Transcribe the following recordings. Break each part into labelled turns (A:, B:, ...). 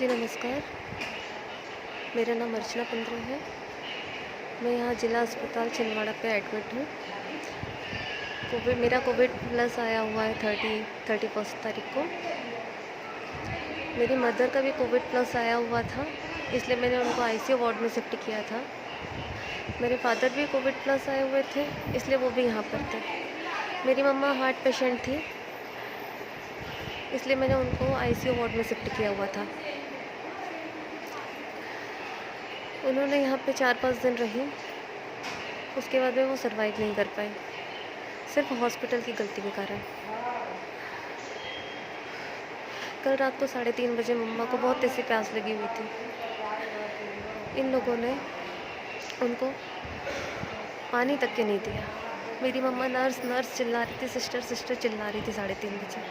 A: जी नमस्कार। मेरा नाम अर्चना पंद्रा है। मैं यहाँ ज़िला अस्पताल छिंदवाड़ा पे एडमिट हूँ। मेरा कोविड प्लस आया हुआ है 31 तारीख को। मेरी मदर का भी कोविड प्लस आया हुआ था, इसलिए मैंने उनको आईसीयू वार्ड में शिफ्ट किया था। मेरे फादर भी कोविड प्लस आए हुए थे, इसलिए वो भी यहाँ पर थे। मेरी मम्मा हार्ट पेशेंट थी, इसलिए मैंने उनको आईसीयू वार्ड में शिफ्ट किया हुआ था। उन्होंने यहाँ पे 4-5 दिन रही, उसके बाद में वो सर्वाइव नहीं कर पाई, सिर्फ हॉस्पिटल की गलती के कारण। कल रात को 3:30 बजे मम्मा को बहुत तेज़ प्यास लगी हुई थी। इन लोगों ने उनको पानी तक के नहीं दिया। मेरी मम्मा नर्स चिल्ला रही थी, सिस्टर चिल्ला रही थी 3:30 बजे।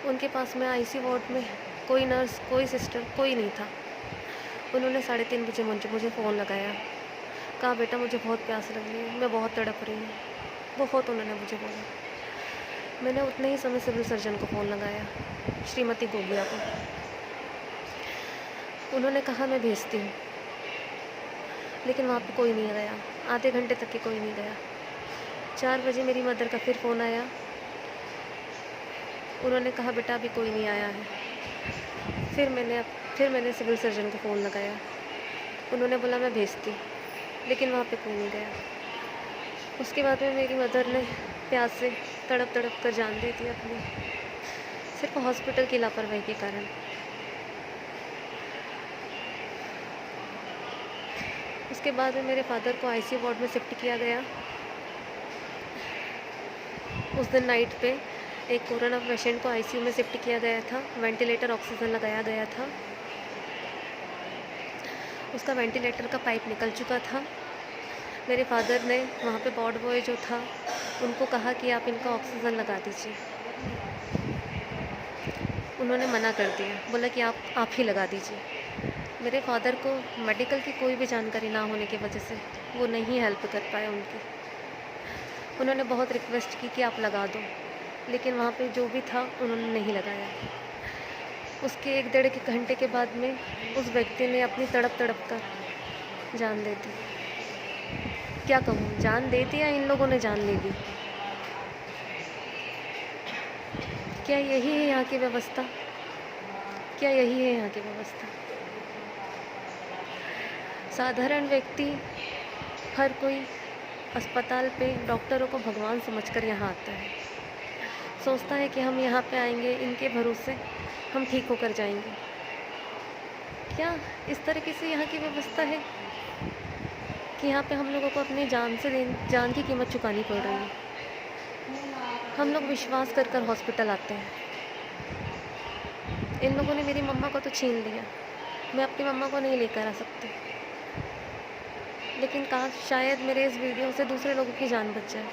A: उनके पास में आईसीयू वार्ड में कोई नर्स, कोई सिस्टर, कोई नहीं था। उन्होंने 3:30 बजे मुझे फ़ोन लगाया, कहा बेटा मुझे बहुत प्यास लगी है, मैं बहुत तड़प रही हूँ, बहुत उन्होंने मुझे बोला। मैंने उतने ही समय सिविल सर्जन को फ़ोन लगाया, श्रीमती गोगिया को। उन्होंने कहा मैं भेजती हूँ, लेकिन वहाँ पे कोई नहीं गया। आधे घंटे तक के कोई नहीं गया। 4 बजे मेरी मदर का फिर फ़ोन आया। उन्होंने कहा बेटा अभी कोई नहीं आया है। फिर मैंने सिविल सर्जन को फ़ोन लगाया। उन्होंने बोला मैं भेजती, लेकिन वहाँ पे कोई नहीं गया। उसके बाद में मेरी मदर ने प्यास से तड़प कर जान दे दी अपनी, सिर्फ हॉस्पिटल की लापरवाही के कारण। उसके बाद में मेरे फादर को आईसीयू वार्ड में शिफ्ट किया गया। उस दिन नाइट पे एक कोरोना पेशेंट को आईसीयू में शिफ्ट किया गया था। वेंटिलेटर ऑक्सीजन लगाया गया था। उसका वेंटिलेटर का पाइप निकल चुका था। मेरे फादर ने वहाँ पे वार्ड बॉय जो था उनको कहा कि आप इनका ऑक्सीजन लगा दीजिए। उन्होंने मना कर दिया, बोला कि आप ही लगा दीजिए। मेरे फादर को मेडिकल की कोई भी जानकारी ना होने की वजह से वो नहीं हेल्प कर पाए उनकी। उन्होंने बहुत रिक्वेस्ट की कि आप लगा दो, लेकिन वहाँ पे जो भी था उन्होंने नहीं लगाया। उसके 1-1.5 घंटे के बाद में उस व्यक्ति ने अपनी तड़प कर जान दे दी। क्या कहूँ, जान दे दी या इन लोगों ने जान ले ली? क्या यही है यहाँ की व्यवस्था? क्या यही है यहाँ की व्यवस्था? साधारण व्यक्ति, हर कोई अस्पताल पे डॉक्टरों को भगवान समझकर यहाँ आता है। सोचता है कि हम यहाँ पे आएंगे, इनके भरोसे हम ठीक होकर जाएंगे। क्या इस तरीके से यहाँ की व्यवस्था है कि यहाँ पे हम लोगों को अपनी जान की कीमत चुकानी पड़ रही है? हम लोग विश्वास कर हॉस्पिटल आते हैं। इन लोगों ने मेरी मम्मा को तो छीन लिया। मैं अपनी मम्मा को नहीं लेकर आ सकती, लेकिन काश शायद मेरे इस वीडियो से दूसरे लोगों की जान बच जाए।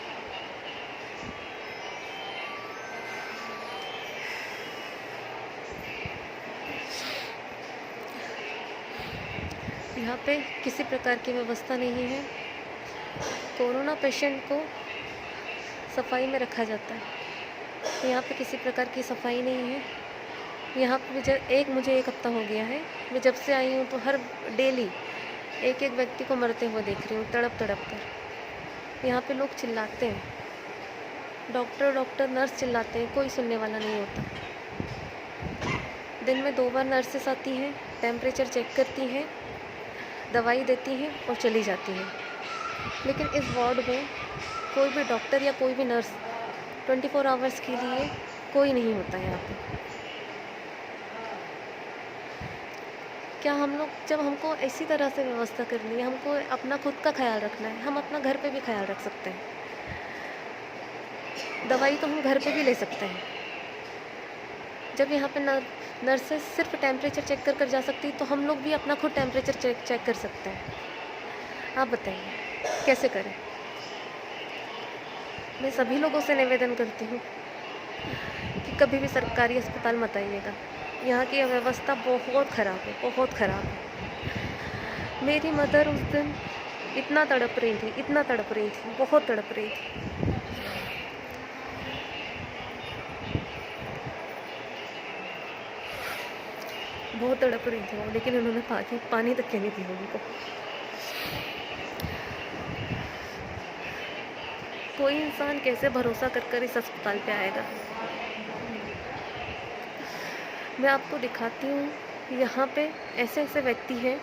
A: यहाँ पे किसी प्रकार की व्यवस्था नहीं है। कोरोना पेशेंट को सफाई में रखा जाता है, तो यहाँ पे किसी प्रकार की सफाई नहीं है। यहाँ पे मुझे 1 हफ्ता हो गया है। मैं जब से आई हूँ तो हर डेली एक व्यक्ति को मरते हुए देख रही हूँ, तड़प कर। यहाँ पे लोग चिल्लाते हैं, डॉक्टर नर्स चिल्लाते हैं, कोई सुनने वाला नहीं होता। दिन में 2 बार नर्सेस आती हैं, टेम्परेचर चेक करती हैं, दवाई देती हैं और चली जाती हैं। लेकिन इस वार्ड में कोई भी डॉक्टर या कोई भी नर्स 24 आवर्स के लिए कोई नहीं होता यहाँ पे। क्या हम लोग, जब हमको ऐसी तरह से व्यवस्था करनी है, हमको अपना खुद का ख्याल रखना है, हम अपना घर पे भी ख्याल रख सकते हैं। दवाई तो हम घर पे भी ले सकते हैं। जब यहाँ पे नर्सेस सिर्फ टेम्परेचर चेक कर जा सकती, तो हम लोग भी अपना खुद टेम्परेचर चेक कर सकते हैं। आप बताइए कैसे करें? मैं सभी लोगों से निवेदन करती हूँ कि कभी भी सरकारी अस्पताल मत आइएगा। यहाँ की व्यवस्था बहुत ख़राब है, बहुत ख़राब है। मेरी मदर उस दिन इतना तड़प रही थी, बहुत तड़प रही थी। बहुत तड़प रही थी वो, लेकिन उन्होंने पानी तक के नहीं दिया उनको। कोई इंसान कैसे भरोसा कर इस अस्पताल पे आएगा। मैं आपको दिखाती हूँ, यहाँ पे ऐसे ऐसे व्यक्ति हैं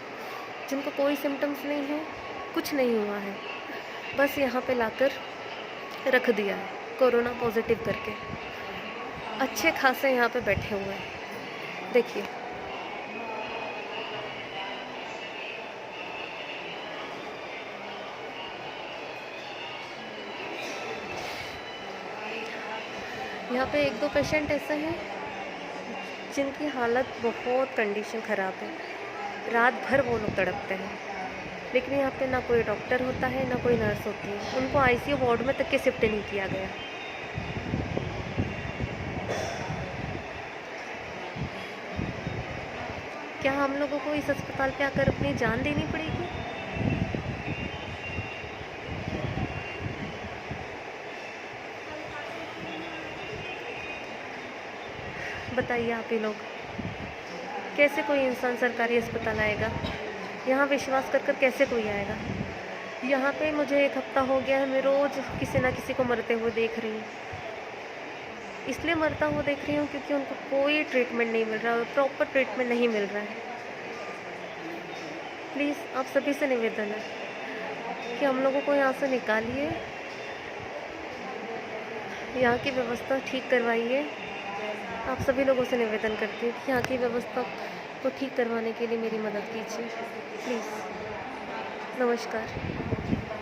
A: जिनको कोई सिम्टम्स नहीं है, कुछ नहीं हुआ है, बस यहाँ पे लाकर रख दिया है कोरोना पॉजिटिव करके। अच्छे खासे यहाँ पे बैठे हुए हैं, देखिए। यहाँ पे एक दो पेशेंट ऐसे हैं जिनकी हालत बहुत कंडीशन ख़राब है, रात भर वो लोग तड़पते हैं, लेकिन यहाँ पे ना कोई डॉक्टर होता है ना कोई नर्स होती है। उनको आईसीयू वार्ड में तक के शिफ्ट नहीं किया गया। क्या हम लोगों को इस अस्पताल पे आकर अपनी जान देनी पड़ेगी? बताइए आप ही लोग, कैसे कोई इंसान सरकारी अस्पताल आएगा? यहाँ विश्वास कर कैसे कोई आएगा? यहाँ पे मुझे 1 हफ्ता हो गया है, मैं रोज़ किसी ना किसी को मरते हुए देख रही हूँ। इसलिए मरता हुआ देख रही हूँ क्योंकि उनको कोई ट्रीटमेंट नहीं मिल रहा, प्रॉपर ट्रीटमेंट नहीं मिल रहा है। प्लीज़ आप सभी से निवेदन है कि हम लोगों को यहाँ से निकालिए, यहाँ की व्यवस्था ठीक करवाइए। आप सभी लोगों से निवेदन करती हूँ कि यहाँ की व्यवस्था को ठीक करवाने के लिए मेरी मदद कीजिए, प्लीज़। नमस्कार।